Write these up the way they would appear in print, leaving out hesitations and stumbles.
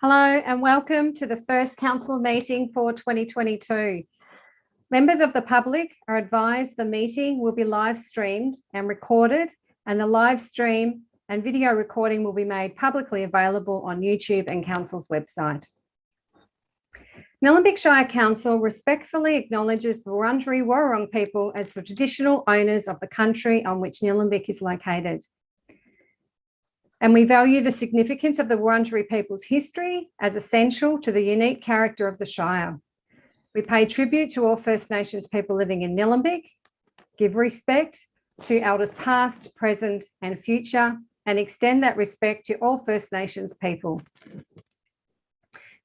Hello and welcome to the first council meeting for 2022. Members of the public are advised the meeting will be live streamed and recorded, and the live stream and video recording will be made publicly available on YouTube and Council's website. Nillumbik Shire Council respectfully acknowledges the Wurundjeri Wurrung people as the traditional owners of the country on which Nillumbik is located. And we value the significance of the Wurundjeri people's history as essential to the unique character of the Shire. We pay tribute to all First Nations people living in Nillumbik, give respect to elders past, present and future, and extend that respect to all First Nations people.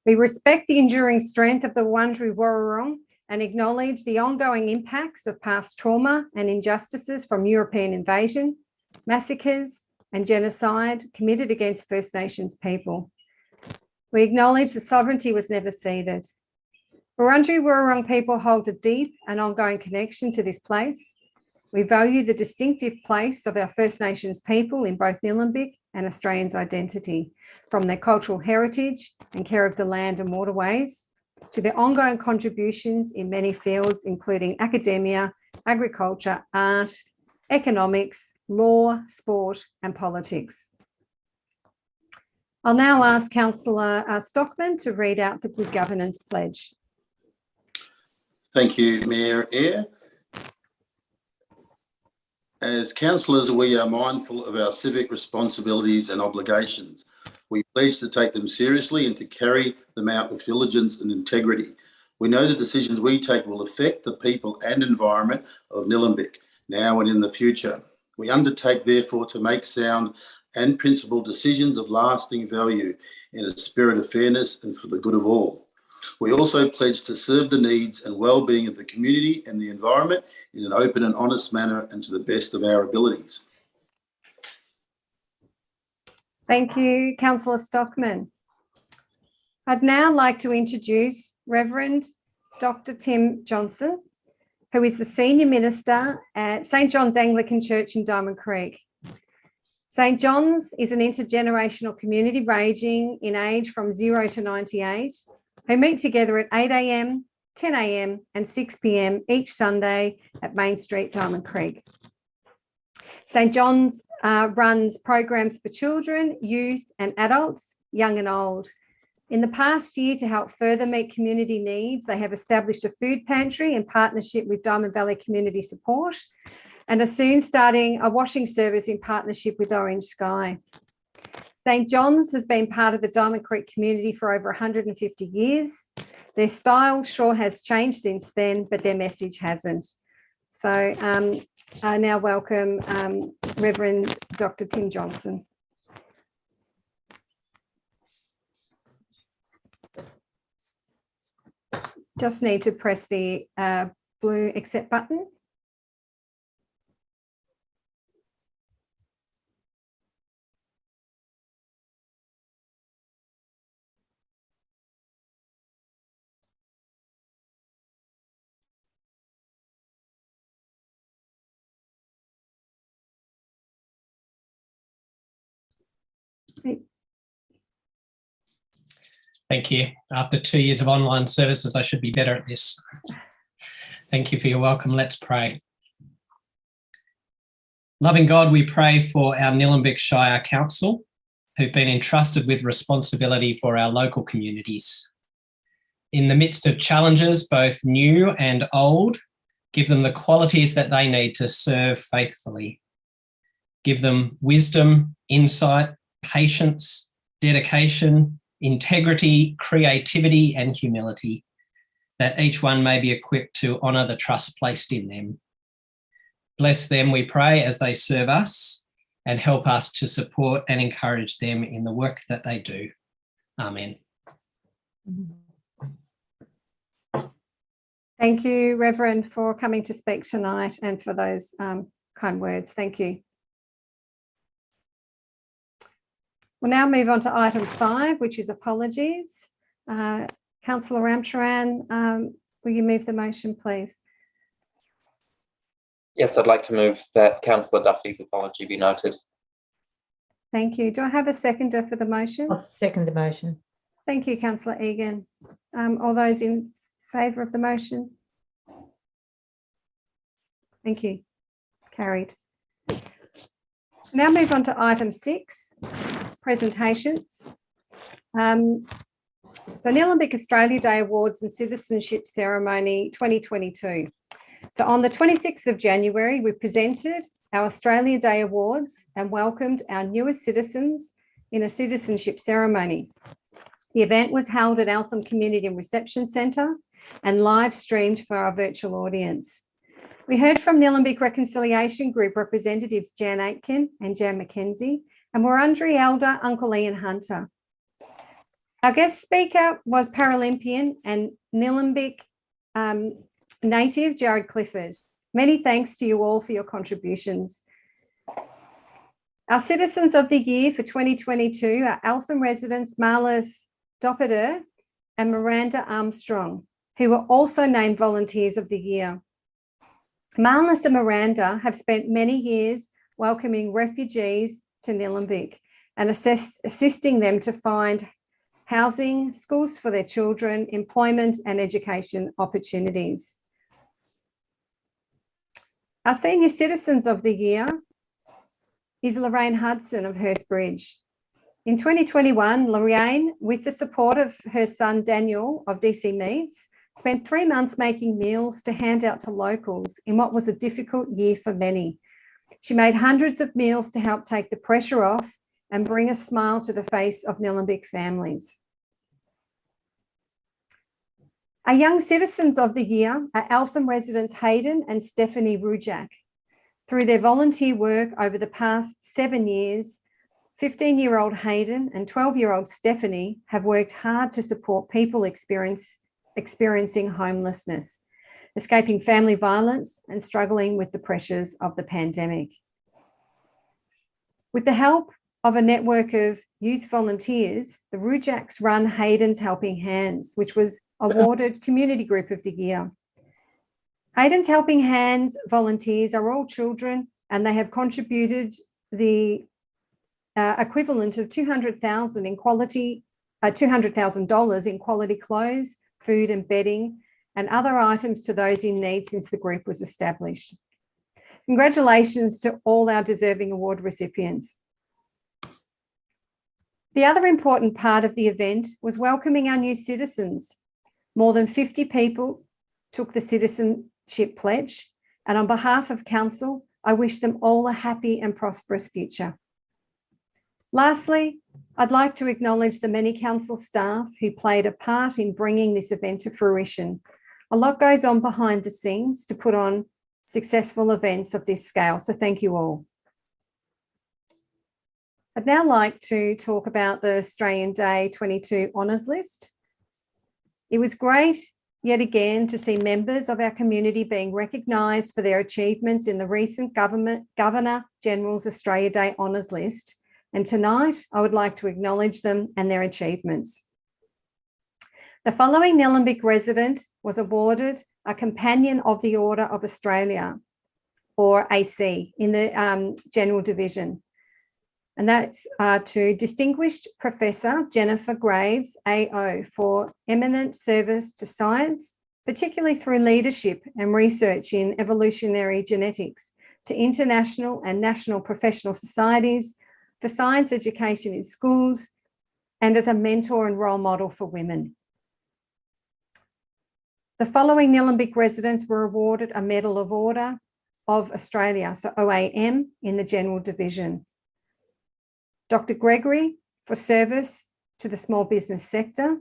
We respect the enduring strength of the Wurundjeri Wurrung and acknowledge the ongoing impacts of past trauma and injustices from European invasion, massacres, and genocide committed against First Nations people. We acknowledge the sovereignty was never ceded. Wurundjeri Wurrung people hold a deep and ongoing connection to this place. We value the distinctive place of our First Nations people in both Nillumbik and Australians' identity, from their cultural heritage and care of the land and waterways, to their ongoing contributions in many fields, including academia, agriculture, art, economics, law, sport and politics. I'll now ask Councillor Stockman to read out the Good Governance Pledge. Thank you, Mayor Eyre. As councillors, we are mindful of our civic responsibilities and obligations. We pledge to take them seriously and to carry them out with diligence and integrity. We know the decisions we take will affect the people and environment of Nillumbik now and in the future. We undertake, therefore, to make sound and principled decisions of lasting value in a spirit of fairness and for the good of all. We also pledge to serve the needs and well-being of the community and the environment in an open and honest manner and to the best of our abilities. Thank you, Councillor Stockman. I'd now like to introduce Reverend Dr. Tim Johnson, who is the Senior Minister at St John's Anglican Church in Diamond Creek. St John's is an intergenerational community ranging in age from 0 to 98, who meet together at 8 a.m, 10 a.m. and 6 p.m. each Sunday at Main Street, Diamond Creek. St John's runs programs for children, youth and adults, young and old. In the past year, to help further meet community needs, they have established a food pantry in partnership with Diamond Valley Community Support and are soon starting a washing service in partnership with Orange Sky. St John's has been part of the Diamond Creek community for over 150 years. Their style sure has changed since then, but their message hasn't. So I now welcome Reverend Dr. Tim Johnson. Just need to press the blue accept button. Thank you. After 2 years of online services, I should be better at this. Thank you for your welcome. Let's pray. Loving God, we pray for our Nillumbik Shire Council, who've been entrusted with responsibility for our local communities. In the midst of challenges, both new and old, give them the qualities that they need to serve faithfully. Give them wisdom, insight, patience, dedication, integrity, creativity and humility, that each one may be equipped to honour the trust placed in them. Bless them, we pray, as they serve us and help us to support and encourage them in the work that they do. Amen. Thank you, Reverend, for coming to speak tonight and for those kind words. Thank you. We'll now move on to item 5, which is apologies. Councillor Ramcharan, will you move the motion, please? Yes, I'd like to move that Councillor Duffy's apology be noted. Thank you. Do I have a seconder for the motion? I'll second the motion. Thank you, councillor Egan. All those in favour of the motion? Thank you. Carried. Now move on to item 6, presentations. So Nillumbik Australia Day Awards and Citizenship Ceremony 2022. So on the 26th of January, we presented our Australia Day Awards and welcomed our newest citizens in a citizenship ceremony. The event was held at Eltham Community and Reception Centre and live streamed for our virtual audience. We heard from Nillumbik Reconciliation Group representatives Jan Aitken and Jan McKenzie and Wurundjeri Elder Uncle Ian Hunter. Our guest speaker was Paralympian and Nillumbik native Jared Clifford. Many thanks to you all for your contributions. Our Citizens of the Year for 2022 are Eltham residents Marlis Doppeter and Miranda Armstrong, who were also named Volunteers of the Year. Marlis and Miranda have spent many years welcoming refugees to Nillumbik and assisting them to find housing, schools for their children, employment and education opportunities. Our Senior Citizens of the Year is Lorraine Hudson of Hurstbridge. In 2021, Lorraine, with the support of her son Daniel of DC Meats, spent 3 months making meals to hand out to locals in what was a difficult year for many. She made hundreds of meals to help take the pressure off and bring a smile to the face of Nillumbik families. Our Young Citizens of the Year are Eltham residents Hayden and Stephanie Rujak. Through their volunteer work over the past 7 years, 15-year-old Hayden and 12-year-old Stephanie have worked hard to support people experiencing homelessness, escaping family violence and struggling with the pressures of the pandemic. With the help of a network of youth volunteers, the Rujaks run Hayden's Helping Hands, which was awarded Community Group of the Year. Hayden's Helping Hands volunteers are all children and they have contributed the equivalent of $200,000 in quality clothes, food and bedding and other items to those in need since the group was established. Congratulations to all our deserving award recipients. The other important part of the event was welcoming our new citizens. More than 50 people took the citizenship pledge, and on behalf of Council, I wish them all a happy and prosperous future. Lastly, I'd like to acknowledge the many Council staff who played a part in bringing this event to fruition. A lot goes on behind the scenes to put on successful events of this scale, so thank you all. I'd now like to talk about the Australian Day 22 Honours List. It was great, yet again, to see members of our community being recognised for their achievements in the recent Governor-General's Australia Day Honours List. And tonight, I would like to acknowledge them and their achievements. The following Nillumbik resident was awarded a Companion of the Order of Australia, or AC, in the General Division. And that's to Distinguished Professor Jennifer Graves, AO, for eminent service to science, particularly through leadership and research in evolutionary genetics, to international and national professional societies, for science education in schools, and as a mentor and role model for women. The following Nillumbik residents were awarded a Medal of Order of Australia, so OAM, in the General Division. Dr. Gregory for service to the small business sector,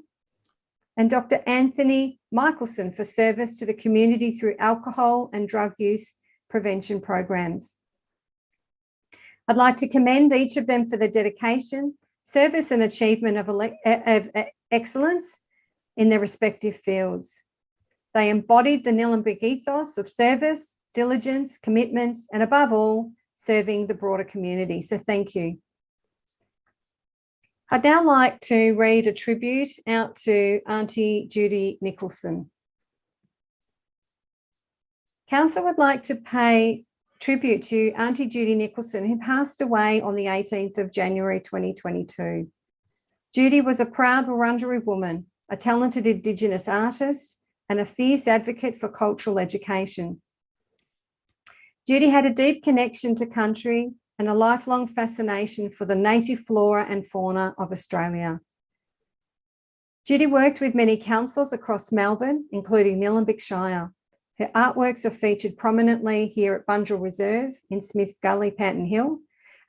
and Dr. Anthony Michelson for service to the community through alcohol and drug use prevention programs. I'd like to commend each of them for their dedication, service and achievement of excellence in their respective fields. They embodied the Nillumbik ethos of service, diligence, commitment, and above all, serving the broader community. So thank you. I'd now like to read a tribute out to Auntie Judy Nicholson. Council would like to pay tribute to Auntie Judy Nicholson, who passed away on the 18th of January 2022. Judy was a proud Wurundjeri woman, a talented Indigenous artist, and a fierce advocate for cultural education. Judy had a deep connection to country and a lifelong fascination for the native flora and fauna of Australia. Judy worked with many councils across Melbourne, including Nillumbik Shire. Her artworks are featured prominently here at Bunjil Reserve in Smiths Gully, Panton Hill,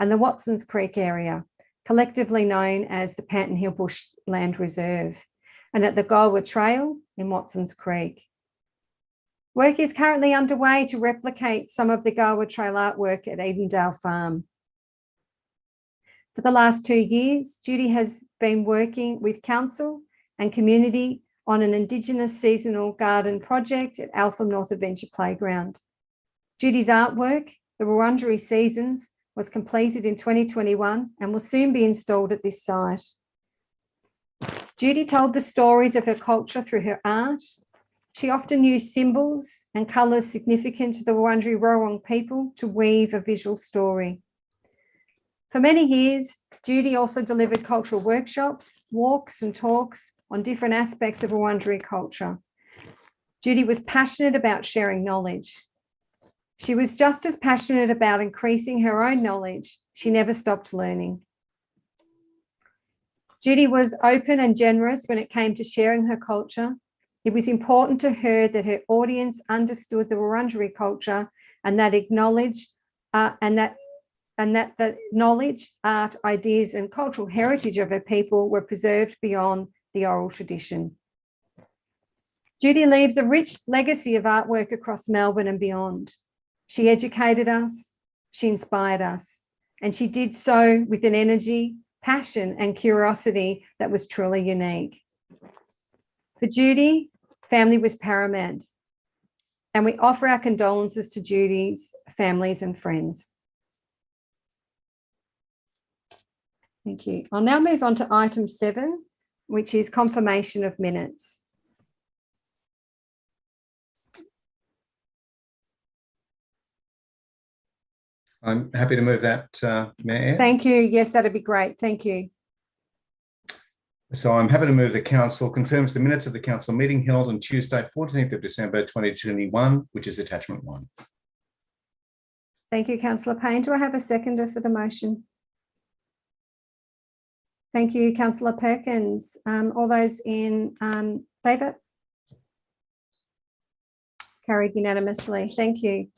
and the Watsons Creek area, collectively known as the Panton Hill Bushland Reserve, and at the Golwa Trail in Watsons Creek. Work is currently underway to replicate some of the Golwa Trail artwork at Edendale Farm. For the last 2 years, Judy has been working with council and community on an Indigenous seasonal garden project at Alpham North Adventure Playground. Judy's artwork, The Wurundjeri Seasons, was completed in 2021 and will soon be installed at this site. Judy told the stories of her culture through her art. She often used symbols and colours significant to the Wurundjeri Wurrung people to weave a visual story. For many years, Judy also delivered cultural workshops, walks and talks on different aspects of Wurundjeri culture. Judy was passionate about sharing knowledge. She was just as passionate about increasing her own knowledge. She never stopped learning. Judy was open and generous when it came to sharing her culture. It was important to her that her audience understood the Wurundjeri culture and that the knowledge, art, ideas, and cultural heritage of her people were preserved beyond the oral tradition. Judy leaves a rich legacy of artwork across Melbourne and beyond. She educated us, she inspired us, and she did so with an energy, passion, and curiosity that was truly unique. For Judy, family was paramount, and we offer our condolences to Judy's families and friends. Thank you. I'll now move on to item 7, which is confirmation of minutes. I'm happy to move that, Mayor. Thank you. Yes, that'd be great. Thank you. So I'm happy to move the council confirms the minutes of the council meeting held on Tuesday, 14th of December, 2021, which is attachment 1. Thank you, Councillor Payne. Do I have a seconder for the motion? Thank you, Councillor Perkins. All those in favour? Carried unanimously. Thank you.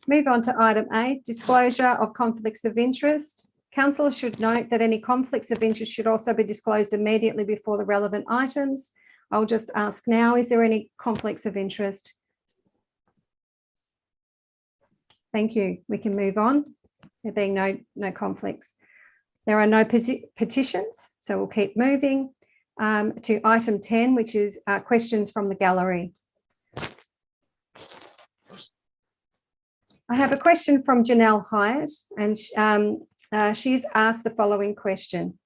Move on to item 8, disclosure of conflicts of interest. Councillors should note that any conflicts of interest should also be disclosed immediately before the relevant items. I'll just ask now, is there any conflicts of interest? Thank you. We can move on. There being no conflicts. There are no petitions, so we'll keep moving to item 10, which is questions from the gallery. I have a question from Janelle Hyatt, and she's asked the following question.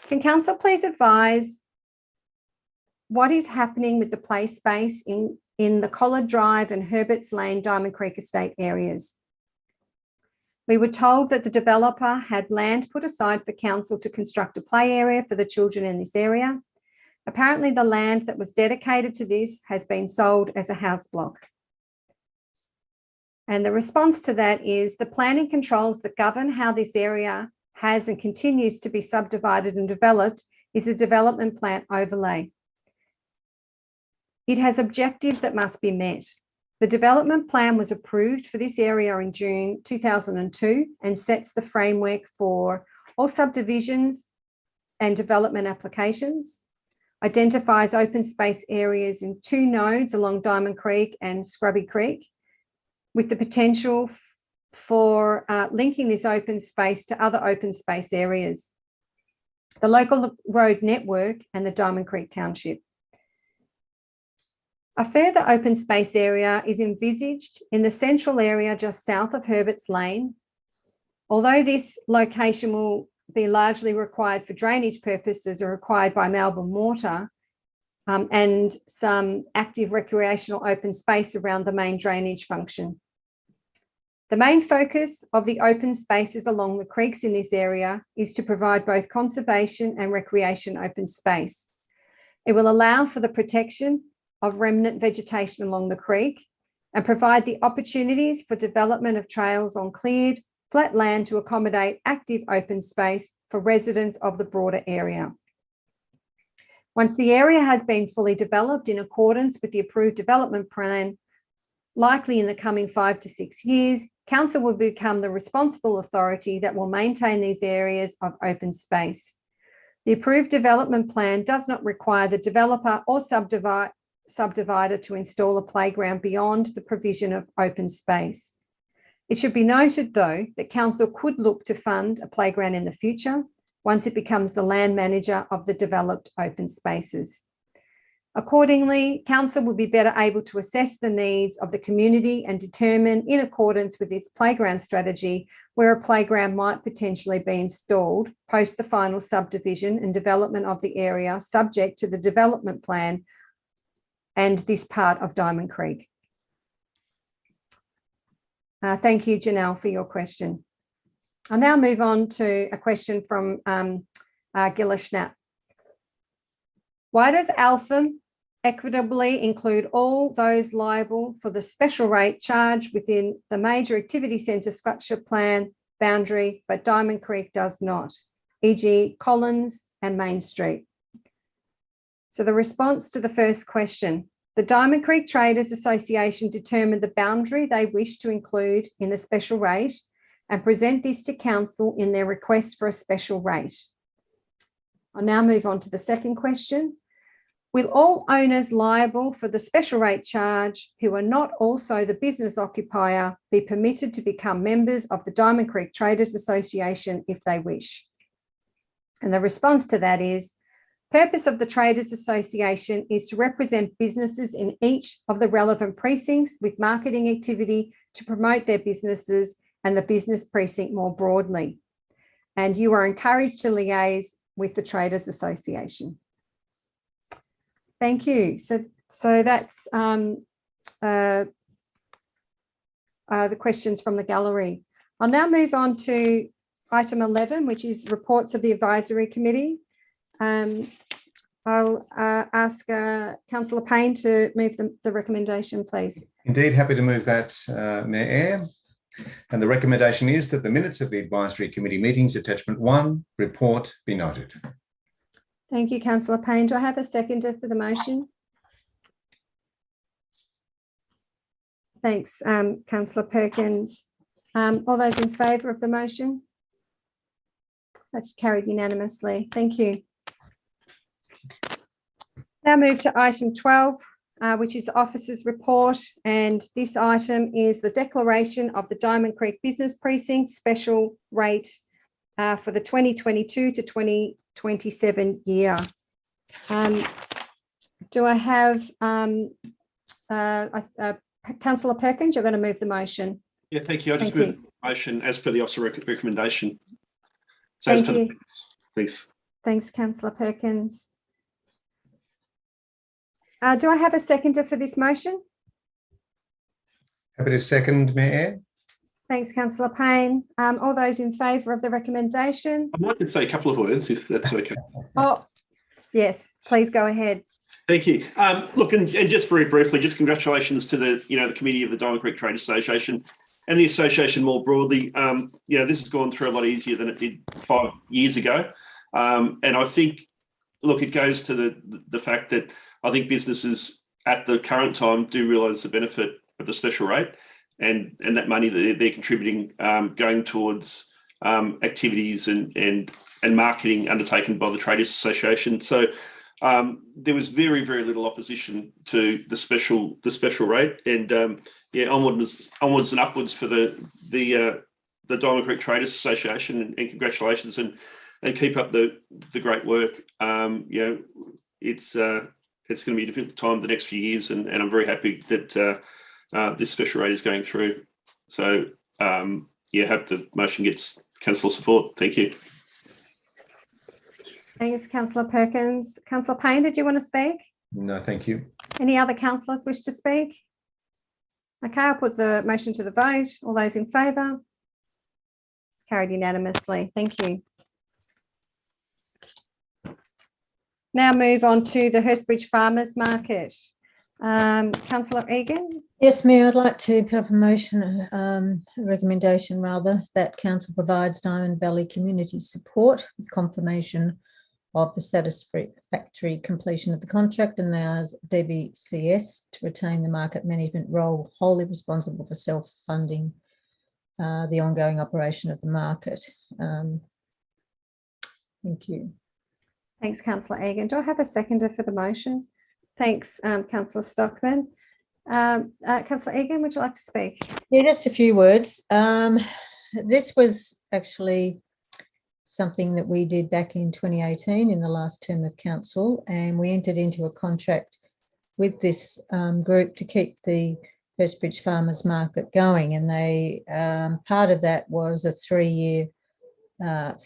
Can council please advise what is happening with the play space in the Collard Drive and Herbert's Lane Diamond Creek Estate areas? We were told that the developer had land put aside for council to construct a play area for the children in this area. Apparently the land that was dedicated to this has been sold as a house block. And the response to that is the planning controls that govern how this area has and continues to be subdivided and developed is a development plan overlay. It has objectives that must be met. The development plan was approved for this area in June 2002 and sets the framework for all subdivisions and development applications, identifies open space areas in 2 nodes along Diamond Creek and Scrubby Creek, with the potential for linking this open space to other open space areas, the local road network and the Diamond Creek Township. A further open space area is envisaged in the central area just south of Herbert's Lane. Although this location will be largely required for drainage purposes or required by Melbourne Water, and some active recreational open space around the main drainage function. The main focus of the open spaces along the creeks in this area is to provide both conservation and recreation open space. It will allow for the protection of remnant vegetation along the creek and provide the opportunities for development of trails on cleared, flat land to accommodate active open space for residents of the broader area. Once the area has been fully developed in accordance with the approved development plan, likely in the coming 5 to 6 years, Council will become the responsible authority that will maintain these areas of open space. The approved development plan does not require the developer or subdivider to install a playground beyond the provision of open space. It should be noted, though, that Council could look to fund a playground in the future once it becomes the land manager of the developed open spaces. Accordingly, Council will be better able to assess the needs of the community and determine, in accordance with its playground strategy, where a playground might potentially be installed post the final subdivision and development of the area, subject to the development plan and this part of Diamond Creek. Thank you, Janelle, for your question. I'll now move on to a question from Gillis Schnapp. Why does Altham equitably include all those liable for the special rate charge within the major activity centre structure plan boundary, but Diamond Creek does not, e.g. Collins and Main Street? So the response to the first question: the Diamond Creek Traders Association determined the boundary they wish to include in the special rate and present this to Council in their request for a special rate. I'll now move on to the second question. Will all owners liable for the special rate charge who are not also the business occupier be permitted to become members of the Diamond Creek Traders Association if they wish? And the response to that is, purpose of the Traders Association is to represent businesses in each of the relevant precincts with marketing activity to promote their businesses and the business precinct more broadly. And you are encouraged to liaise with the Traders Association. Thank you. So that's the questions from the gallery. I'll now move on to item 11, which is reports of the advisory committee. I'll ask Councillor Payne to move the recommendation, please. Indeed, happy to move that, Mayor Eyre. And the recommendation is that the minutes of the advisory committee meetings, attachment 1, report, be noted. Thank you, Councillor Payne. Do I have a seconder for the motion? Thanks, Councillor Perkins. All those in favour of the motion? That's carried unanimously. Thank you. Now move to item 12, which is the officers' report. And this item is the declaration of the Diamond Creek Business Precinct special rate for the 2022 to 2027 year. Do I have Councillor Perkins? You're going to move the motion. Yeah, thank you. I just moved the motion as per the officer recommendation. So Thank you. Thanks. Thanks, Councillor Perkins. Do I have a seconder for this motion? Happy to second, Mayor Eyre. Thanks, Councillor Payne. All those in favour of the recommendation? I'd like to say a couple of words, if that's okay. Oh, yes, please go ahead. Thank you. Look, and just very briefly, just congratulations to the committee of the Diamond Creek Trade Association and the association more broadly. This has gone through a lot easier than it did 5 years ago, and I think, look, it goes to the fact that I think businesses at the current time do realise the benefit of the special rate and that money that they're contributing going towards activities and marketing undertaken by the Traders Association. So there was very, very little opposition to the special rate, and onwards and upwards for the Diamond Creek Traders Association, and congratulations and keep up the great work. It's going to be a difficult time the next few years, and I'm very happy that this special rate is going through. So hope the motion gets councillor support. Thank you. Thanks, Councillor Perkins. Councillor Payne, did you want to speak? No, thank you. Any other councillors wish to speak? Okay, I'll put the motion to the vote. All those in favour? It's carried unanimously. Thank you. Now move on to the Hurstbridge Farmers Market. Councillor Egan. Yes, Mayor, I'd like to put up a motion, a recommendation rather, that Council provides Diamond Valley community support with confirmation of the satisfactory completion of the contract and allows DVCS to retain the market management role wholly responsible for self-funding the ongoing operation of the market. Thank you. Thanks, Councillor Egan. Do I have a seconder for the motion? Thanks, Councillor Stockman. Councillor Egan, would you like to speak? Yeah, just a few words. This was actually something that we did back in 2018 in the last term of council, and we entered into a contract with this group to keep the Hurstbridge Farmers Market going, and they part of that was a 3-year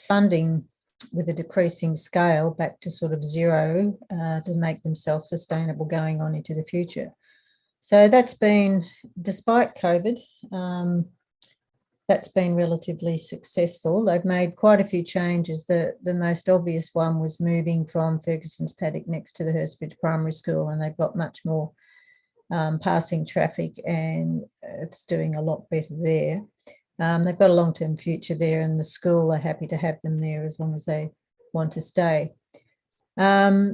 funding with a decreasing scale back to sort of zero to make them self-sustainable going on into the future. So that's been, despite COVID, that's been relatively successful. They've made quite a few changes. The most obvious one was moving from Ferguson's paddock next to the Hurstbridge Primary School, and they've got much more passing traffic, and it's doing a lot better there. They've got a long-term future there, and the school are happy to have them there as long as they want to stay. So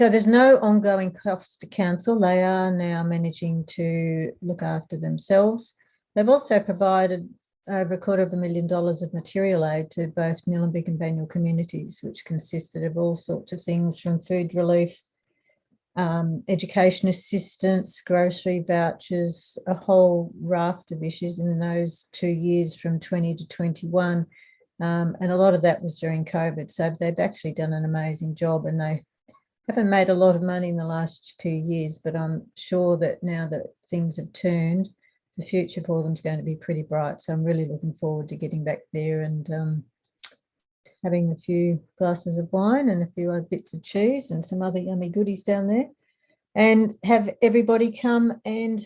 there's no ongoing cost to council. They are now managing to look after themselves. They've also provided over $250,000 of material aid to both Nillumbik and Banyule communities, which consisted of all sorts of things from food relief, education assistance, grocery vouchers, a whole raft of issues in those 2 years from 20 to 21. And a lot of that was during COVID. So they've actually done an amazing job, and they haven't made a lot of money in the last few years, but I'm sure that now that things have turned, the future for them is going to be pretty bright. So I'm really looking forward to getting back there and having a few glasses of wine and a few other bits of cheese and some other yummy goodies down there, and have everybody come and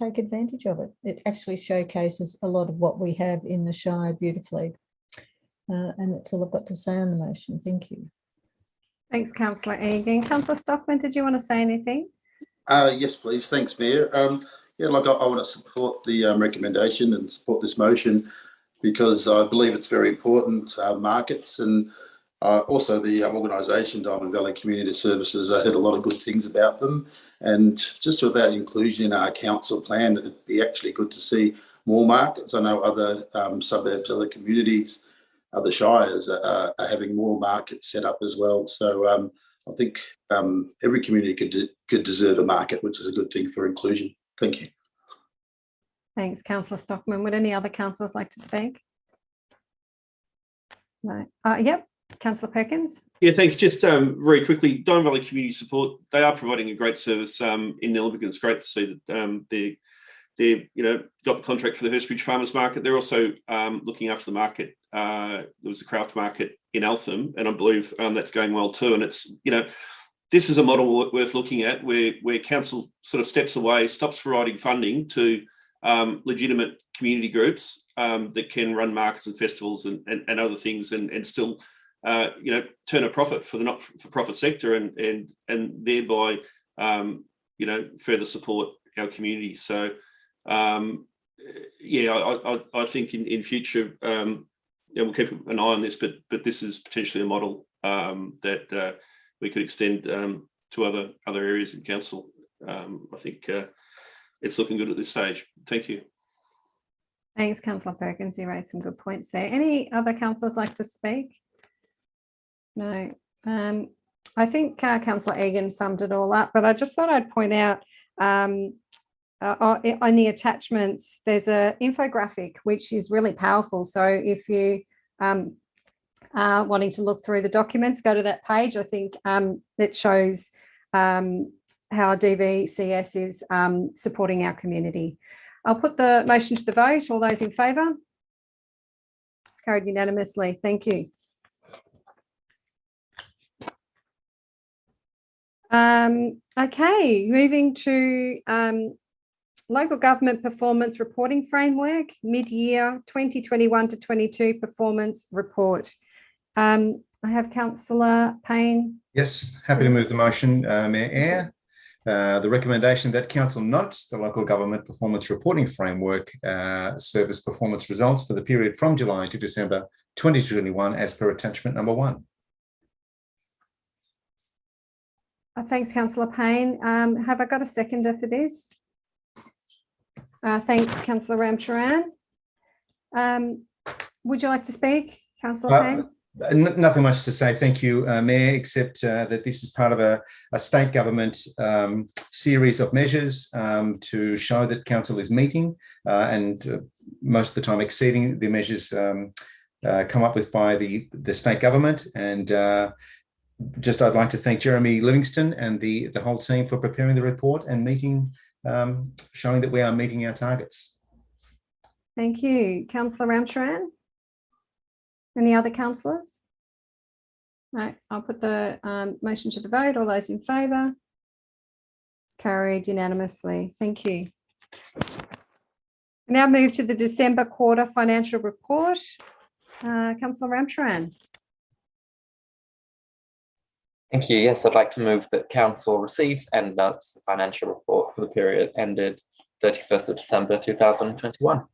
take advantage of it. It actually showcases a lot of what we have in the Shire beautifully. And that's all I've got to say on the motion. Thank you. Thanks, Councillor Egan. Councillor Stockman, did you want to say anything? Yes, please. Thanks, Mayor. Yeah, like I want to support the recommendation and support this motion because I believe it's very important. Markets and also the organisation, Diamond Valley Community Services, I heard a lot of good things about them. And just with that inclusion in our council plan, it'd be actually good to see more markets. I know other suburbs, other communities, other shires are having more markets set up as well. So I think every community could deserve a market, which is a good thing for inclusion. Thank you. Thanks, Councillor Stockman. Would any other councillors like to speak? No. Yep. Councillor Perkins. Yeah, thanks. Just very quickly, Diamond Valley Community Support, they are providing a great service in Nillumbik, and it's great to see that they've got the contract for the Hurstbridge Farmers Market. They're also looking after the market. There was a craft market in Eltham, and I believe that's going well too. And it's, this is a model worth looking at where council sort of steps away, stops providing funding to legitimate community groups that can run markets and festivals and other things and still turn a profit for the not-for-profit sector and thereby further support our community. So yeah, I think in future we'll keep an eye on this, but this is potentially a model that we could extend to other areas in council. I think it's looking good at this stage. Thank you. Thanks, Councillor Perkins. You raised some good points there. Any other councillors like to speak? No. I think Councillor Egan summed it all up, but I just thought I'd point out on the attachments, there's an infographic which is really powerful. So if you are wanting to look through the documents, go to that page. I think it shows how DVCS is supporting our community. I'll put the motion to the vote. All those in favour? It's carried unanimously. Thank you. Okay, moving to local government performance reporting framework, mid-year 2021 to 22 performance report. I have Councillor Payne. Yes, happy to move the motion, Mayor Eyre. The recommendation that Council notes the local government performance reporting framework service performance results for the period from July to December 2021 as per attachment number 1. Thanks, Councillor Payne. Have I got a seconder for this? Thanks, Councillor Ramcharan. Would you like to speak, Councillor Payne? Nothing much to say, thank you, Mayor, except that this is part of a state government series of measures to show that Council is meeting and most of the time exceeding the measures come up with by the state government. And just I'd like to thank Jeremy Livingston and the whole team for preparing the report and meeting, showing that we are meeting our targets. Thank you. Councillor Ramcharan? Any other councillors? No, I'll put the motion to the vote. All those in favour? Carried unanimously. Thank you. Now move to the December quarter financial report. Councillor Ramcharan. Thank you. Yes, I'd like to move that Council receives and notes the financial report for the period ended 31st of December 2021.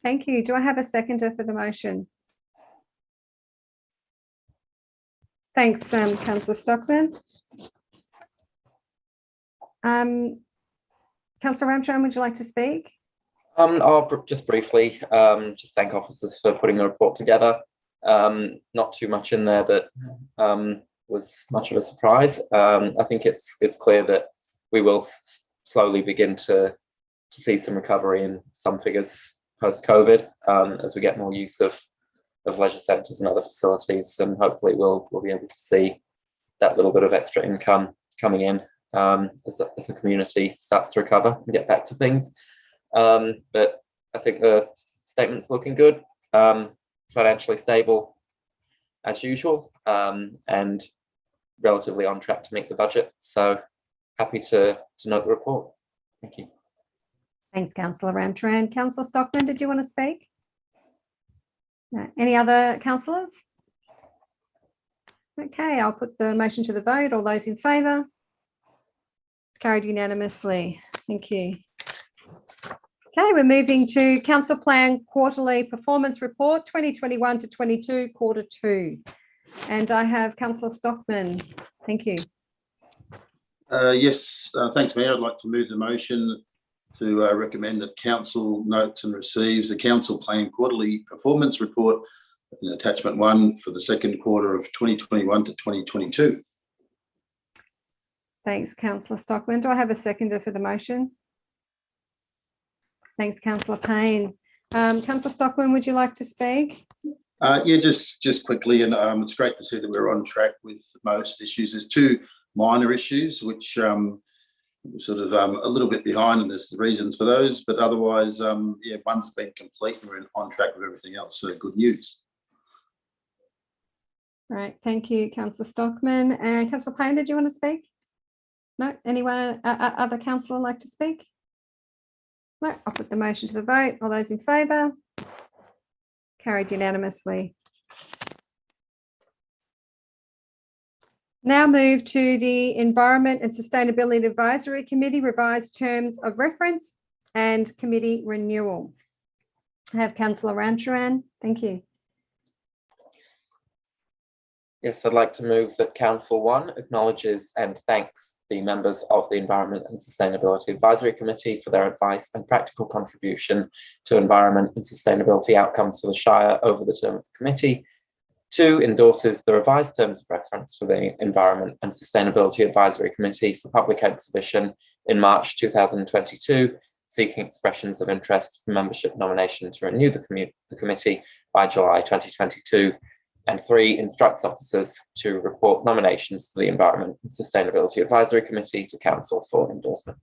Thank you. Do I have a seconder for the motion? Thanks, Councillor Stockman. Councillor Ramcharan, would you like to speak? I'll just briefly just thank officers for putting the report together. Not too much in there that was much of a surprise. I think it's clear that we will slowly begin to see some recovery in some figures post-COVID as we get more use of leisure centres and other facilities, and hopefully we'll be able to see that little bit of extra income coming in as the community starts to recover and get back to things. But I think the statement's looking good, financially stable as usual, and relatively on track to meet the budget. So happy to note the report. Thank you. Thanks, Councillor Ramcharan. Councillor Stockman, did you want to speak? No. Any other councillors? Okay, I'll put the motion to the vote. All those in favour? It's carried unanimously. Thank you. Okay, we're moving to Council Plan Quarterly Performance Report 2021 to 22, Quarter 2. And I have Councillor Stockman. Thank you. Yes, thanks, Mayor. I'd like to move the motion to recommend that Council notes and receives the Council Plan Quarterly Performance Report in Attachment 1 for the second quarter of 2021 to 2022. Thanks, Councillor Stockman. Do I have a seconder for the motion? Thanks, Councillor Payne. Councillor Stockman, would you like to speak? Yeah, just quickly, and it's great to see that we're on track with most issues. There's two minor issues which sort of a little bit behind, and there's the reasons for those, but otherwise, yeah, one's been complete and we're on track with everything else, so good news. Right, thank you, Councillor Stockman. And Councillor Payne, did you want to speak? No, anyone, other councillor like to speak? No, I'll put the motion to the vote. All those in favour? Carried unanimously. Now move to the Environment and Sustainability Advisory Committee, revised terms of reference and committee renewal. I have Councillor Ramcharan. Thank you. Yes, I'd like to move that Council 1 acknowledges and thanks the members of the Environment and Sustainability Advisory Committee for their advice and practical contribution to environment and sustainability outcomes for the Shire over the term of the committee. 2, endorses the revised terms of reference for the Environment and Sustainability Advisory Committee for public exhibition in March 2022, seeking expressions of interest for membership nomination to renew the committee by July 2022. And 3, instructs officers to report nominations to the Environment and Sustainability Advisory Committee to Council for endorsement.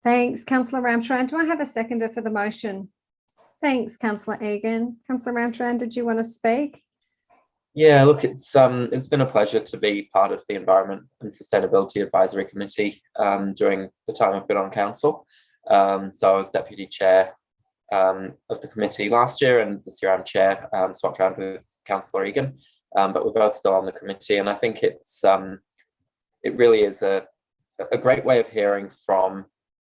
Thanks, Councillor Ramcharan. Do I have a seconder for the motion? Thanks, Councillor Egan. Councillor Ramcharan, did you want to speak? Yeah, look, it's been a pleasure to be part of the Environment and Sustainability Advisory Committee during the time I've been on council. So I was deputy chair of the committee last year, and this year I'm chair, swapped around with Councillor Egan, but we're both still on the committee, and I think it really is a great way of hearing from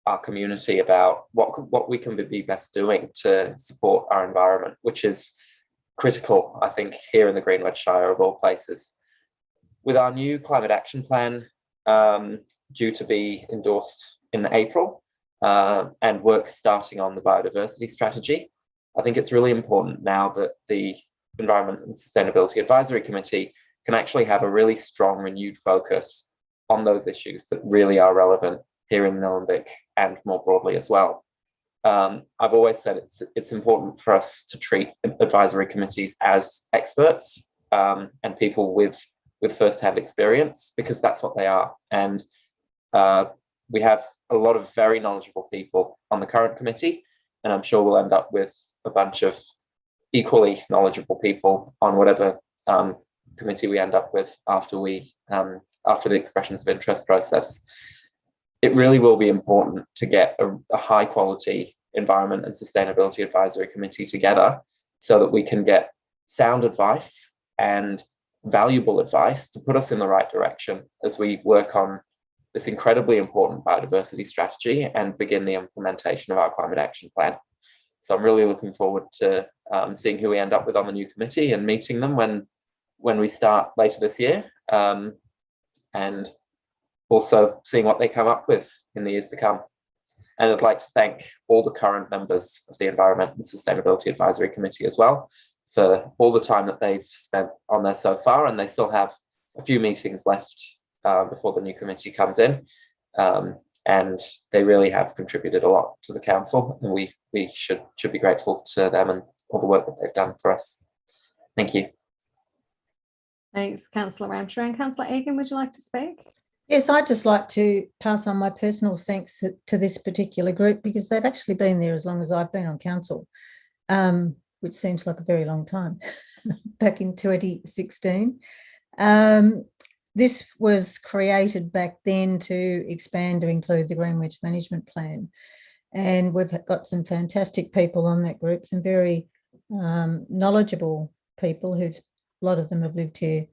our community about what we can be best doing to support our environment, which is critical, I think, here in the Greenwich Shire of all places. With our new climate action plan due to be endorsed in April, and work starting on the biodiversity strategy, I think it's really important now that the Environment and Sustainability Advisory Committee can actually have a really strong, renewed focus on those issues that really are relevant here in Nillumbik and more broadly as well. I've always said it's important for us to treat advisory committees as experts and people with first-hand experience, because that's what they are. And we have a lot of very knowledgeable people on the current committee, and I'm sure we'll end up with a bunch of equally knowledgeable people on whatever committee we end up with after the expressions of interest process. It really will be important to get a high quality Environment and Sustainability Advisory Committee together so that we can get sound advice and valuable advice to put us in the right direction as we work on this incredibly important biodiversity strategy and begin the implementation of our climate action plan. So I'm really looking forward to seeing who we end up with on the new committee and meeting them when we start later this year, and also seeing what they come up with in the years to come. And I'd like to thank all the current members of the Environment and Sustainability Advisory Committee as well for all the time that they've spent on there so far, and they still have a few meetings left before the new committee comes in, and they really have contributed a lot to the council, and we should be grateful to them and all the work that they've done for us. Thank you. Thanks, Councillor Ramcharan. Councillor Egan, would you like to speak? Yes, I'd just like to pass on my personal thanks to this particular group, because they've actually been there as long as I've been on council, which seems like a very long time, back in 2016. This was created back then to expand to include the Greenwich Management Plan. And we've got some fantastic people on that group, some very knowledgeable people a lot of them have lived here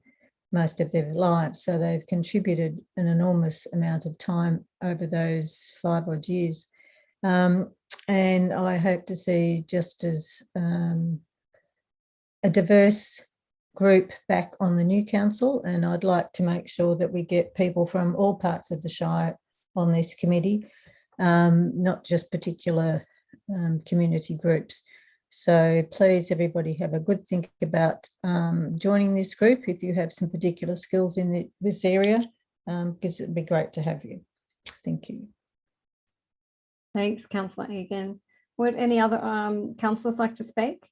most of their lives. So they've contributed an enormous amount of time over those 5 odd years. And I hope to see just as a diverse group back on the new council. And I'd like to make sure that we get people from all parts of the Shire on this committee, not just particular community groups. So please, everybody, have a good think about joining this group if you have some particular skills in this area, because it'd be great to have you. Thank you. Thanks, Councillor Egan. Would any other councillors like to speak?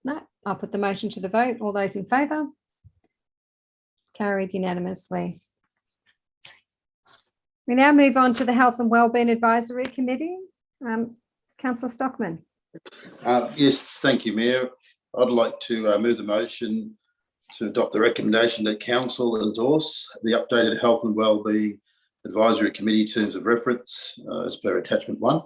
No, I'll put the motion to the vote. All those in favour? Carried unanimously. We now move on to the Health and Wellbeing Advisory Committee. Councillor Stockman. Yes, thank you, Mayor. I'd like to move the motion to adopt the recommendation that Council endorse the updated Health and Wellbeing Advisory Committee terms of reference as per attachment 1.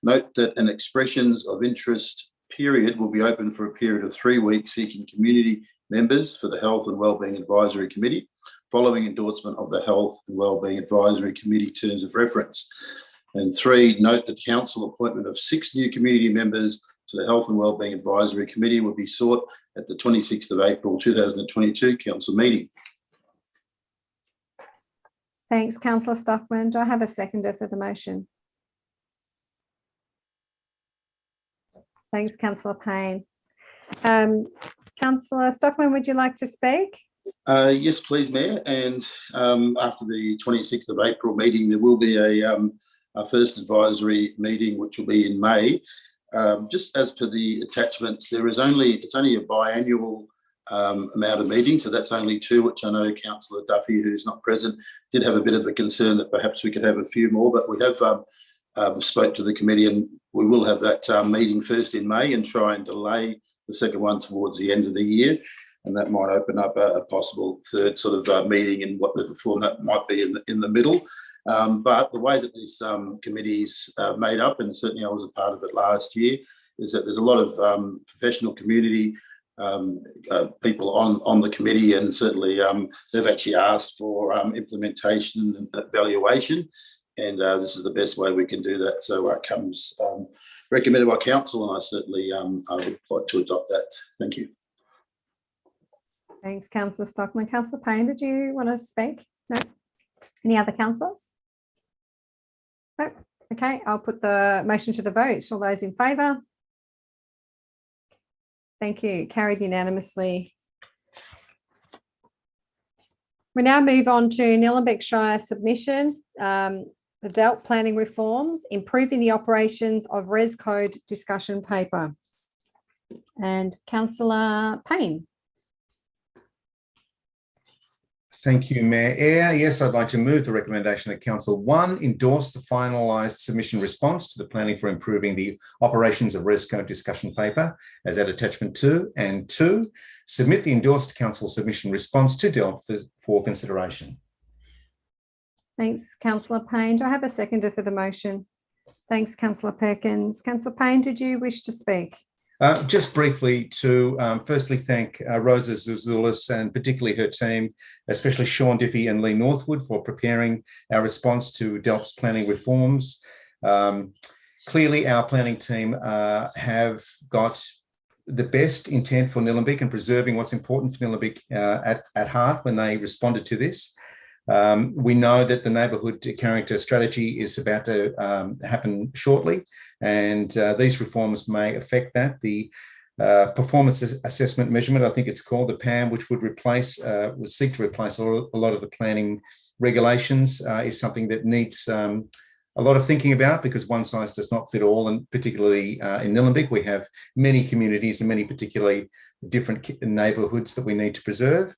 Note that an expressions of interest period will be open for a period of 3 weeks, seeking community members for the Health and Wellbeing Advisory Committee following endorsement of the Health and Wellbeing Advisory Committee terms of reference. And 3, note that council appointment of 6 new community members to the Health and Wellbeing Advisory Committee will be sought at the 26th of April 2022 council meeting. Thanks, Councillor Stockman. Do I have a seconder for the motion? Thanks, Councillor Payne. Councillor Stockman, would you like to speak? Yes, please, Mayor. And after the 26th of April meeting, there will be our first advisory meeting, which will be in May. Just as per the attachments, it's only a biannual amount of meetings, so that's only 2, which I know Councillor Duffy, who's not present, did have a bit of a concern that perhaps we could have a few more, but we have spoke to the committee, and we will have that meeting first in May and try and delay the second one towards the end of the year. And that might open up a possible third sort of meeting in whatever form that might be in the middle. But the way that these committees are made up, and certainly I was a part of it last year, is that there's a lot of professional community people on the committee, and certainly they've actually asked for implementation and evaluation, and this is the best way we can do that. So it comes recommended by council, and I certainly I would like to adopt that. Thank you. Thanks, Councillor Stockman. Councillor Payne, did you want to speak? No? Any other councillors? No? Okay, I'll put the motion to the vote. All those in favour? Thank you. Carried unanimously. We now move on to Nillumbik Shire submission, the DELP planning reforms, improving the operations of Res Code discussion paper. And Councillor Payne. Thank you, Mayor Eyre. Yes, I'd like to move the recommendation that Council 1 endorse the finalised submission response to the planning for improving the operations of Res Code discussion paper as at attachment 2, and 2, submit the endorsed council submission response to DELP for consideration. Thanks, Councillor Payne. Do I have a seconder for the motion? Thanks, Councillor Perkins. Councillor Payne, did you wish to speak? Just briefly to firstly thank Rosa Zouzoulis and particularly her team, especially Sean Diffie and Lee Northwood, for preparing our response to DELP's planning reforms. Clearly, our planning team have got the best intent for Nillumbik and preserving what's important for Nillumbik at heart when they responded to this. We know that the neighbourhood character strategy is about to happen shortly, and these reforms may affect that. The performance assessment measurement, I think it's called, the PAM, which would seek to replace a lot of the planning regulations, is something that needs a lot of thinking about, because one size does not fit all, and particularly in Nillumbik, we have many communities and many particularly different neighbourhoods that we need to preserve.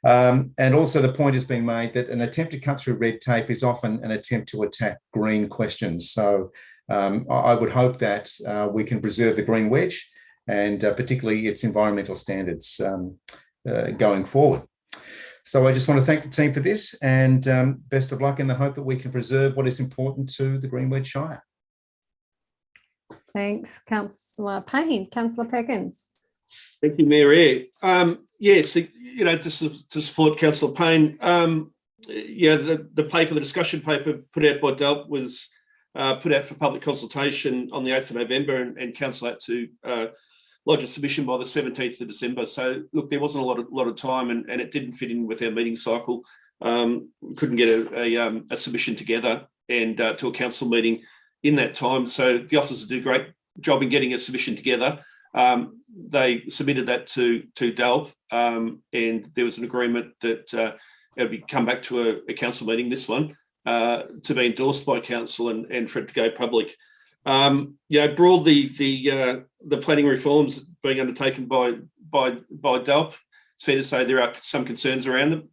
And also the point has been made that an attempt to cut through red tape is often an attempt to attack green questions. So I would hope that we can preserve the green wedge and particularly its environmental standards going forward. So I just want to thank the team for this, and best of luck in the hope that we can preserve what is important to the Green Wedge Shire. Thanks, Councillor Payne. Councillor Perkins. Thank you, Mayor Eyre. Yes, to support Councillor Payne, the paper, the discussion paper put out by DELP was put out for public consultation on the 8th of November, and Council had to lodge a submission by the 17th of December. So, look, there wasn't a lot of time, and it didn't fit in with our meeting cycle. We couldn't get a submission together and to a council meeting in that time. So the officers do a great job in getting a submission together. They submitted that to DELP, and there was an agreement that it would come back to a council meeting, this one, to be endorsed by council and for it to go public. Broadly, the planning reforms being undertaken by DELP, it's fair to say there are some concerns around them.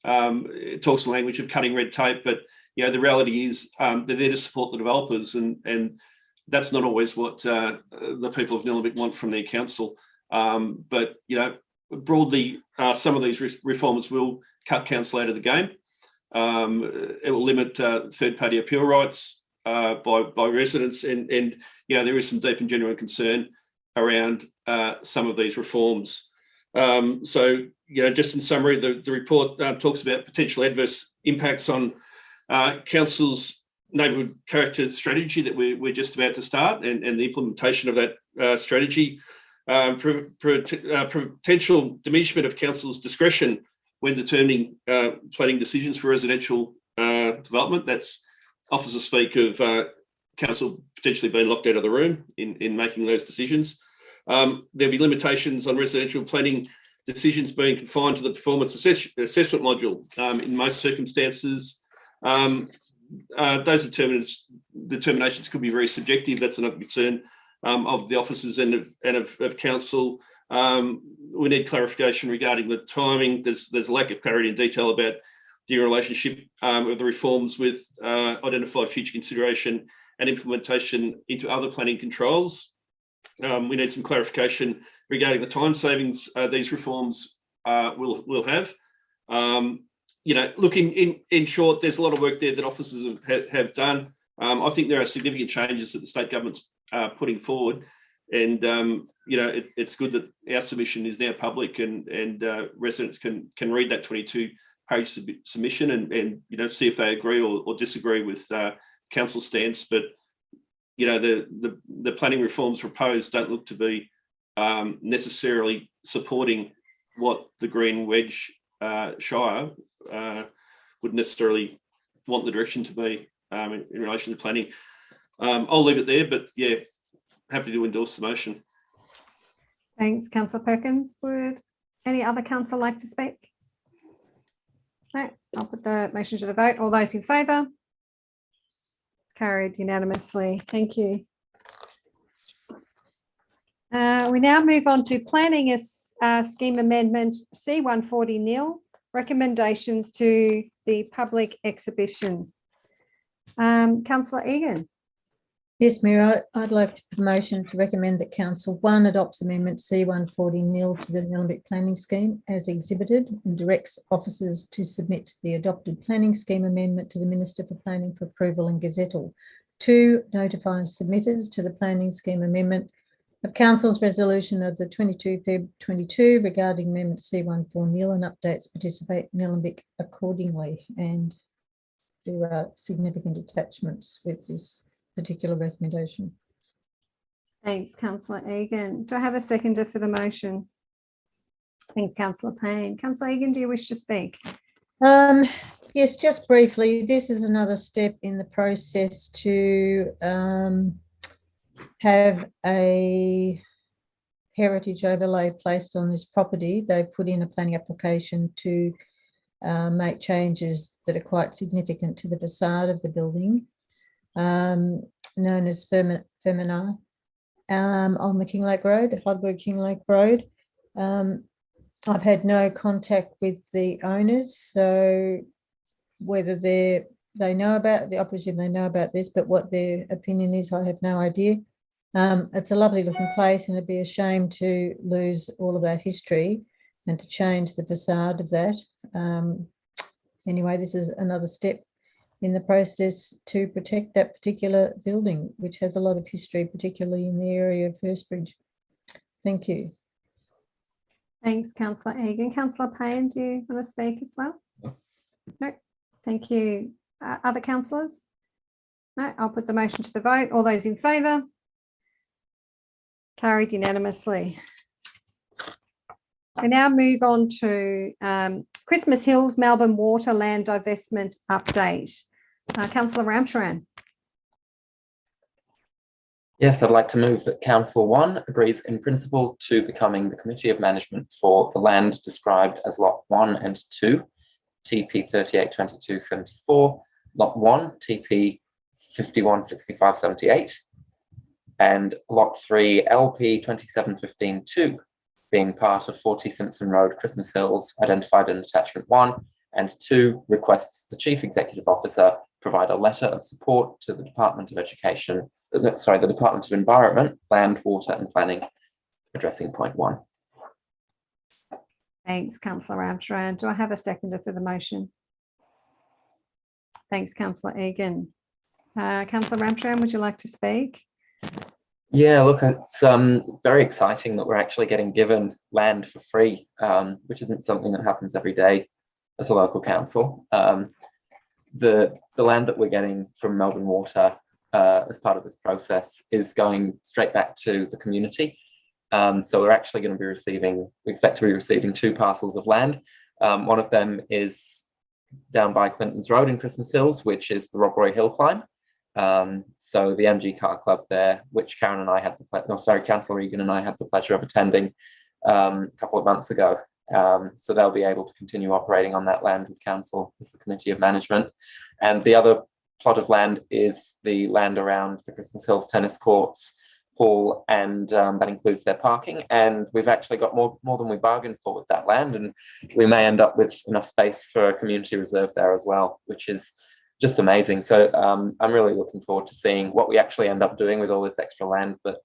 It talks the language of cutting red tape, but the reality is they're there to support the developers, and that's not always what the people of Nillumbik want from their council. But broadly, some of these reforms will cut council out of the game. It will limit third-party appeal rights by residents, and there is some deep and genuine concern around some of these reforms. So just in summary, the report talks about potential adverse impacts on council's neighbourhood character strategy that we're just about to start, and the implementation of that strategy, potential diminishment of council's discretion when determining planning decisions for residential development. That's officers speak of council potentially being locked out of the room in making those decisions. There'll be limitations on residential planning decisions being confined to the performance assessment module. In most circumstances, those determinations could be very subjective. That's another concern of the officers and of council. We need clarification regarding the timing. There's a lack of clarity and detail about the relationship of the reforms with identified future consideration and implementation into other planning controls. We need some clarification regarding the time savings these reforms will have. Look, in short, there's a lot of work there that officers have done. I think there are significant changes that the state government's putting forward, and it's good that our submission is now public, and residents can read that 22-page submission and see if they agree or disagree with council's stance. But the planning reforms proposed don't look to be necessarily supporting what the Green Wedge Shire would necessarily want the direction to be in relation to planning. I'll leave it there, but yeah, happy to endorse the motion. Thanks, Councillor Perkins. Would any other councillor like to speak? No, I'll put the motion to the vote. All those in favour? Carried unanimously. Thank you. We now move on to planning a scheme amendment C140 nil, recommendations to the public exhibition. Councillor Egan. Yes, Mayor, I'd like to put a motion to recommend that Council 1 adopts Amendment C140 nil to the Nillumbik Planning Scheme as exhibited and directs officers to submit the adopted planning scheme amendment to the Minister for Planning for approval and gazettal. 2, notifies submitters to the planning scheme amendment of Council's resolution of the 22 Feb 22 regarding Amendment C140 nil and updates participate Nillumbik accordingly. And there are significant attachments with this particular recommendation. Thanks, Councillor Egan. Do I have a seconder for the motion? Thanks, Councillor Payne. Councillor Egan, do you wish to speak? Yes, just briefly, this is another step in the process to have a heritage overlay placed on this property. They've put in a planning application to make changes that are quite significant to the facade of the building, known as Femina, on the Kinglake Road, Hurstbridge Kinglake Road. I've had no contact with the owners, so whether they know about the opposition, they know about this, but what their opinion is, I have no idea. It's a lovely looking place, and it'd be a shame to lose all of that history and to change the facade of that. Anyway, this is another step in the process to protect that particular building, which has a lot of history, particularly in the area of Hurstbridge. Thank you. Thanks, Councillor Egan. Councillor Payne, do you want to speak as well? No. Thank you. Other councillors? No, I'll put the motion to the vote. All those in favour? Carried unanimously. We now move on to Christmas Hills Melbourne Water Land Divestment Update. Councillor Ramcharan. Yes, I'd like to move that Council 1 agrees in principle to becoming the Committee of Management for the land described as Lot 1 and 2, TP 382274, Lot 1, TP 516578, and Lot 3, LP 27152, being part of 40 Simpson Road, Christmas Hills, identified in Attachment 1, and 2, requests the Chief Executive Officer provide a letter of support to the Department of Education, the Department of Environment, Land, Water and Planning, addressing point 1. Thanks, Councillor Ramcharan. Do I have a seconder for the motion? Thanks, Councillor Egan. Councillor Ramcharan, would you like to speak? Yeah, look, it's very exciting that we're actually getting given land for free, which isn't something that happens every day as a local council. The land that we're getting from Melbourne Water as part of this process is going straight back to the community. So we're actually going to be receiving, we expect to be receiving 2 parcels of land. One of them is down by Clinton's Road in Christmas Hills, which is the Rob Roy Hill climb. So the MG Car Club there, which Karen and I had Councillor Egan and I had the pleasure of attending a couple of months ago. So they'll be able to continue operating on that land with council as the Committee of Management. And the other plot of land is the land around the Christmas Hills tennis courts, pool, and that includes their parking. And we've actually got more than we bargained for with that land, and we may end up with enough space for a community reserve there as well, which is just amazing. So I'm really looking forward to seeing what we actually end up doing with all this extra land that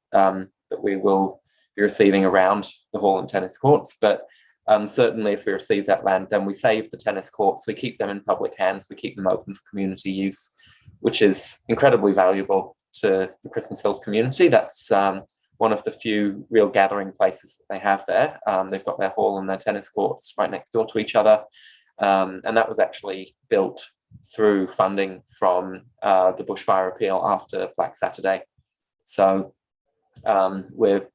that we will be receiving around the hall and tennis courts. But certainly if we receive that land, then we save the tennis courts, we keep them in public hands, we keep them open for community use, which is incredibly valuable to the Christmas Hills community. That's one of the few real gathering places that they have there. They've got their hall and their tennis courts right next door to each other. And that was actually built through funding from the bushfire appeal after Black Saturday. So we're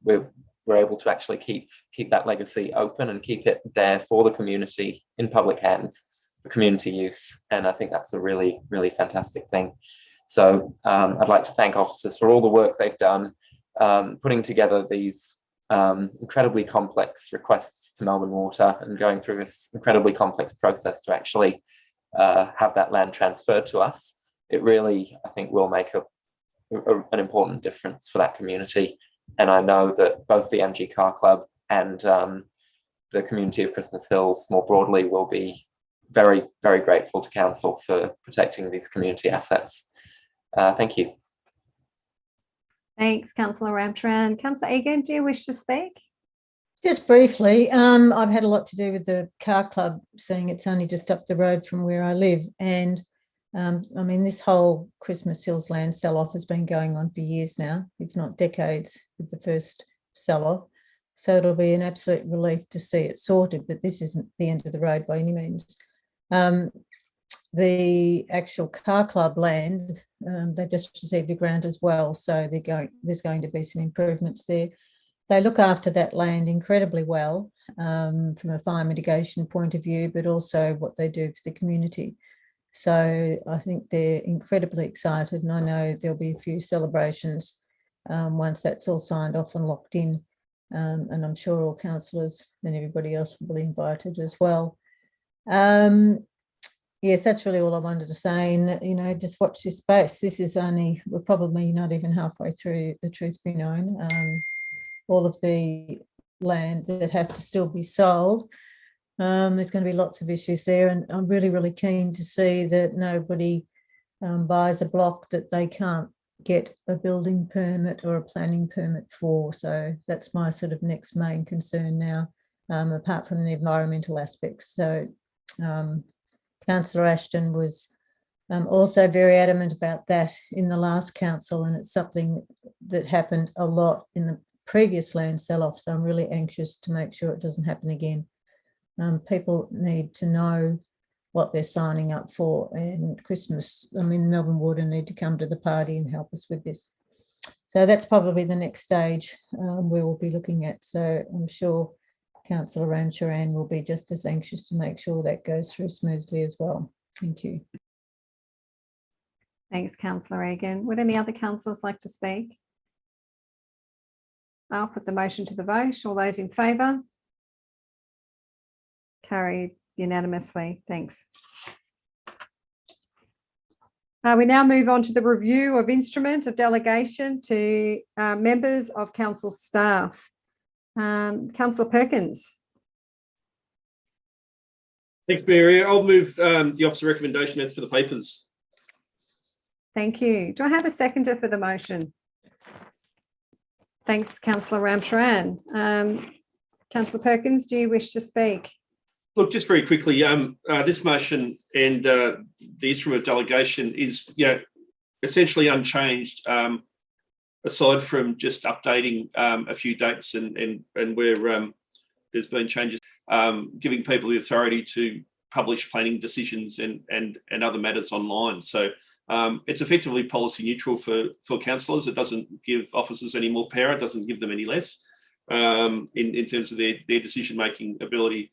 able to actually keep that legacy open and keep it there for the community in public hands for community use. And I think that's a really, really fantastic thing. So I'd like to thank officers for all the work they've done, putting together these incredibly complex requests to Melbourne Water and going through this incredibly complex process to actually have that land transferred to us. It really, I think, will make an important difference for that community. And I know that both the MG Car Club and the community of Christmas Hills more broadly will be very, very grateful to council for protecting these community assets. Thank you. Thanks, Councillor Ramcharan. Councillor Egan, do you wish to speak? Just briefly, I've had a lot to do with the car club, seeing it's only just up the road from where I live. And I mean, this whole Christmas Hills land sell-off has been going on for years now, if not decades, with the first sell-off. So it'll be an absolute relief to see it sorted, but this isn't the end of the road by any means. The actual car club land, they've just received a grant as well, so there's going to be some improvements there. They look after that land incredibly well from a fire mitigation point of view, but also what they do for the community. So I think they're incredibly excited, and I know there'll be a few celebrations once that's all signed off and locked in. And I'm sure all councillors and everybody else will be invited as well. Yes, that's really all I wanted to say. And, you know, just watch this space. This is we're probably not even halfway through, the truth be known. All of the land that has to still be sold. There's going to be lots of issues there. And I'm really, really keen to see that nobody buys a block that they can't get a building permit or a planning permit for. So that's my sort of next main concern now, apart from the environmental aspects. So Councillor Ashton was also very adamant about that in the last council, and it's something that happened a lot in the previous land sell-off. So I'm really anxious to make sure it doesn't happen again. People need to know what they're signing up for, and Melbourne Water need to come to the party and help us with this. So that's probably the next stage we will be looking at. So I'm sure Councillor Ramcharan will be just as anxious to make sure that goes through smoothly as well. Thank you. Thanks, Councillor Egan. Would any other councillors like to speak? I'll put the motion to the vote. All those in favour? Carried unanimously. Thanks. We now move on to the review of instrument of delegation to members of council staff. Councillor Perkins. Thanks, Mary. I'll move the officer recommendation as for the papers. Thank you. Do I have a seconder for the motion? Thanks, Councillor Ramcharan. Councillor Perkins, do you wish to speak? Look, just very quickly, this motion and the instrument of delegation is, essentially unchanged, aside from just updating a few dates and where there's been changes, giving people the authority to publish planning decisions and other matters online. So it's effectively policy neutral for councillors. It doesn't give officers any more power. It doesn't give them any less in terms of their decision-making ability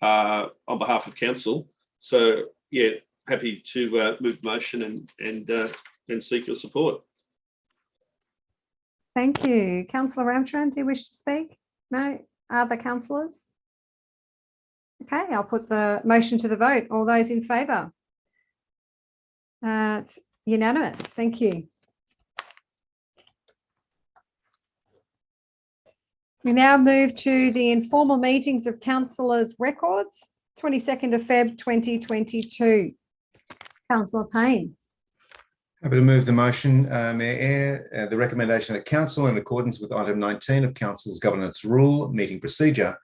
on behalf of council. So yeah, happy to move the motion and seek your support. Thank you. Councillor Ramcharan, do you wish to speak? No? Other councillors? Okay, I'll put the motion to the vote. All those in favour? It's unanimous. Thank you. We now move to the informal meetings of councillors' records, 22nd of Feb 2022. Councillor Payne. Happy to move the motion, Mayor Eyre. The recommendation that Council, in accordance with item 19 of Council's Governance Rule, Meeting Procedure,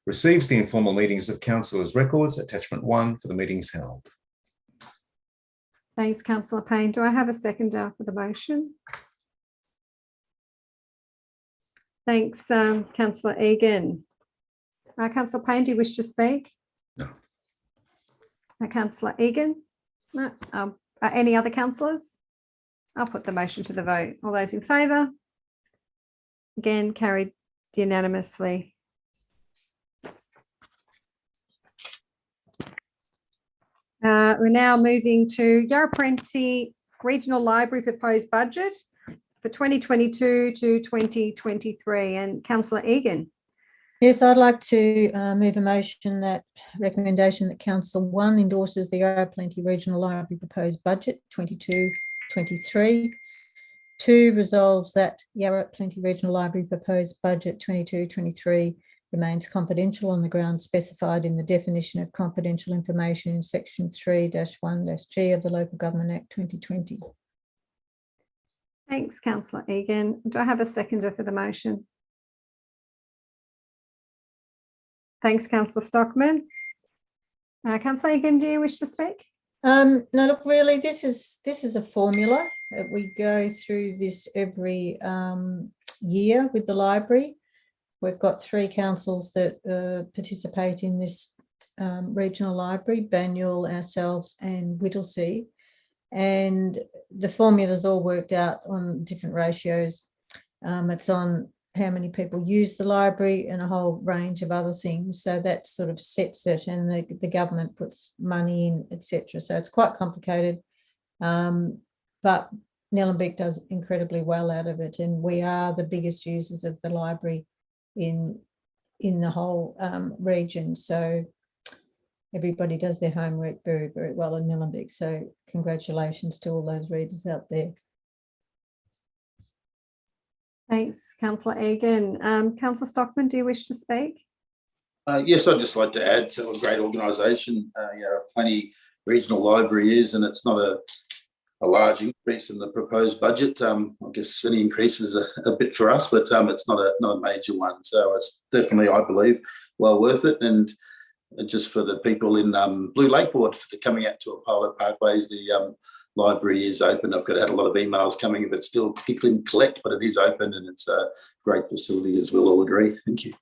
receives the informal meetings of Councillors' records, attachment 1, for the meetings held. Thanks, Councillor Payne. Do I have a seconder for the motion? Thanks, Councillor Egan. Councillor Payne, do you wish to speak? No. Councillor Egan? No. Any other councillors? I'll put the motion to the vote. All those in favour? Again, carried unanimously. We're now moving to Yarra Regional Library proposed budget for 2022 to 2023. And Councillor Egan. Yes, I'd like to move a motion recommendation that Council 1 endorses the Yarra Plenty Regional Library proposed budget 22-23. 2, resolves that Yarra Plenty Regional Library proposed budget 22-23 remains confidential on the grounds specified in the definition of confidential information in section 3-1-G of the Local Government Act 2020. Thanks, Councillor Egan. Do I have a seconder for the motion? Thanks, Councillor Stockman. Councillor Egan, do you wish to speak? No, look, really, this is a formula. We go through this every year with the library. We've got 3 councils that participate in this regional library: Banyule, ourselves, and Whittlesea. And the formula's all worked out on different ratios. It's on how many people use the library and a whole range of other things. So that sort of sets it, and the government puts money in, etc. So it's quite complicated, but Nillumbik does incredibly well out of it, and we are the biggest users of the library in the whole region. So everybody does their homework very, very well in Nillumbik. So congratulations to all those readers out there. Thanks, Councillor Egan. Councillor Stockman, do you wish to speak? Yes, I'd just like to add to a great organisation. Yarra Plenty Regional Library is, and it's not a large increase in the proposed budget. I guess any increase is a bit for us, but it's not a major one. So it's definitely, I believe, well worth it. And just for the people in Blue Lake Ward for coming out to Apollo Parkways, the library is open. I've had a lot of emails coming if it's still click and collect, but it is open and it's a great facility, as we'll all agree. Thank you.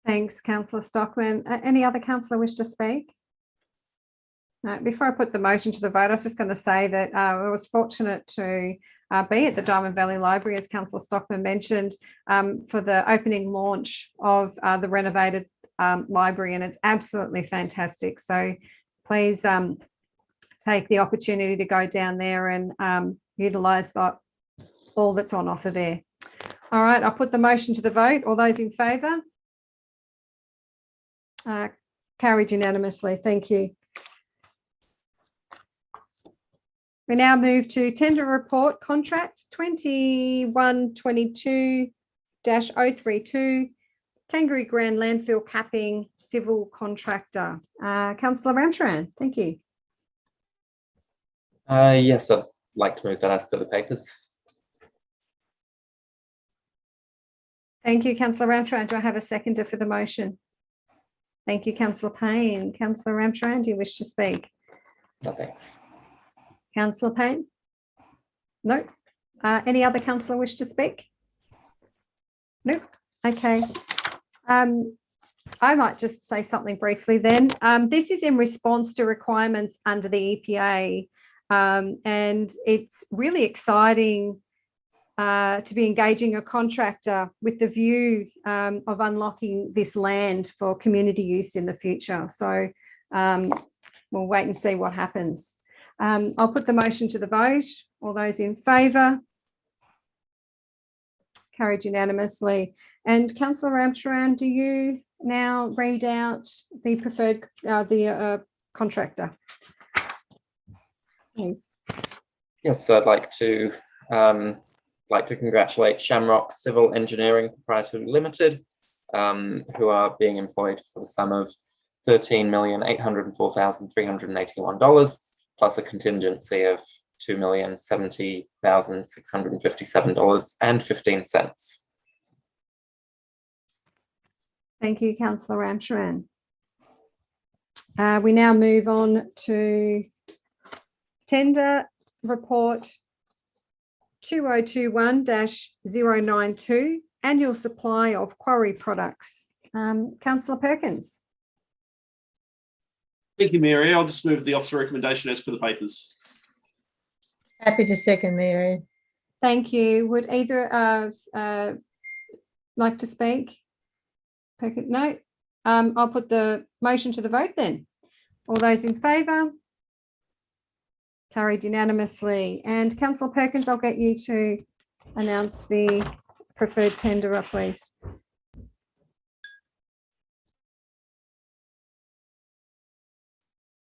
Thanks, Councillor Stockman. Any other councillor wish to speak? No, before I put the motion to the vote, I was just going to say that I was fortunate to be at the Diamond Valley Library, as Councillor Stockman mentioned, for the opening launch of the renovated library, and it's absolutely fantastic. So please take the opportunity to go down there and utilise all that's on offer there. All right, I'll put the motion to the vote. All those in favour? Carried unanimously. Thank you. We now move to tender report contract 2122-032, Kangaroo Grand Landfill Capping Civil Contractor. Councillor Ramcharan, thank you. Yes, I'd like to move that as per the papers. Thank you, Councillor Ramcharan. Do I have a seconder for the motion? Thank you, Councillor Payne. Councillor Ramcharan, do you wish to speak? No, thanks. Councillor Payne? No. Any other councillor wish to speak? No. Okay. I might just say something briefly then. This is in response to requirements under the EPA, and it's really exciting to be engaging a contractor with the view of unlocking this land for community use in the future. So we'll wait and see what happens. I'll put the motion to the vote. All those in favour? Carried unanimously. And Councillor Ramcharan, do you now read out the preferred contractor? Please. Yes, so I'd like to congratulate Shamrock Civil Engineering Proprietary Limited, who are being employed for the sum of $13,804,381 plus a contingency of $2,070,657.15. Thank you, Councillor Ramcharan. We now move on to tender report 2021-092, annual supply of quarry products. Councillor Perkins. Thank you, Mary. I'll just move the officer recommendation as per the papers. Happy to second, Mary. Thank you. Would either like to speak? Perkins, no. I'll put the motion to the vote then. All those in favour? Carried unanimously. And Councillor Perkins, I'll get you to announce the preferred tenderer, please.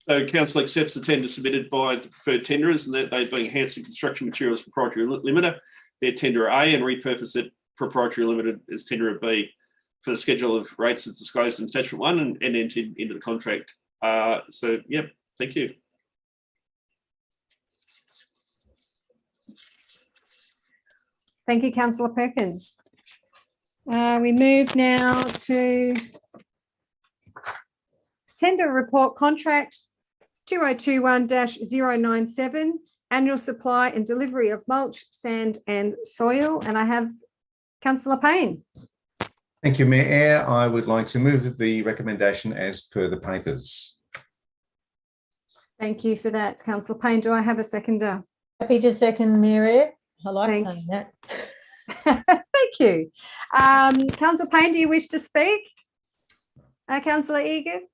So council accepts the tender submitted by the preferred tenderers, and that they being Hanson Construction Materials Proprietary Limited, their tenderer A, and repurpose it Proprietary Limited as tenderer B for the schedule of rates as disclosed in attachment 1 and entered into the contract. So, yep, thank you. Thank you, Councillor Perkins. We move now to tender report contract 2021-097, annual supply and delivery of mulch, sand and soil. And I have Councillor Payne. Thank you, Mayor. I would like to move the recommendation as per the papers. Thank you for that, Councillor Payne. Do I have a seconder? Happy to second, Mary. I like Thank- saying that. Thank you. Councillor Payne, do you wish to speak? Councillor Egan?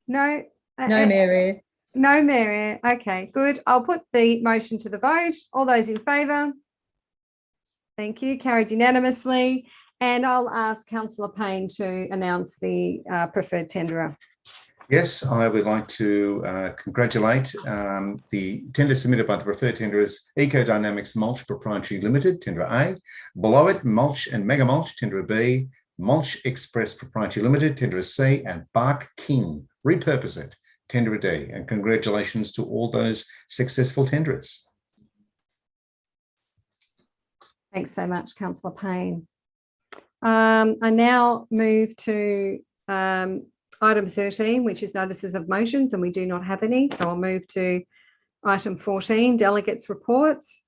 No? No, Mary. No, Mary. Okay, good. I'll put the motion to the vote. All those in favour? Thank you. Carried unanimously. And I'll ask Councillor Payne to announce the preferred tenderer. Yes, I would like to congratulate the tender submitted by the preferred tenderers, Ecodynamics Mulch Proprietary Limited, tenderer A, below it, Mulch and Mega Mulch, tenderer B, Mulch Express Proprietary Limited, tenderer C, and Bark King, repurpose it, tenderer D. And congratulations to all those successful tenderers. Thanks so much, Councillor Payne. I now move to item 13, which is notices of motions, and we do not have any. So I'll move to item 14, delegates reports.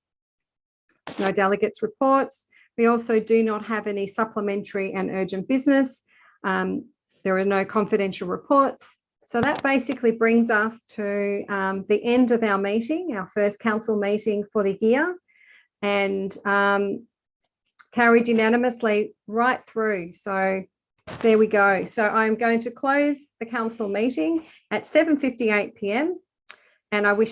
There's no delegates reports. We also do not have any supplementary and urgent business. There are no confidential reports. So that basically brings us to the end of our meeting, our first council meeting for the year, and carried unanimously right through. So there we go. So I'm going to close the council meeting at 7:58 p.m. and I wish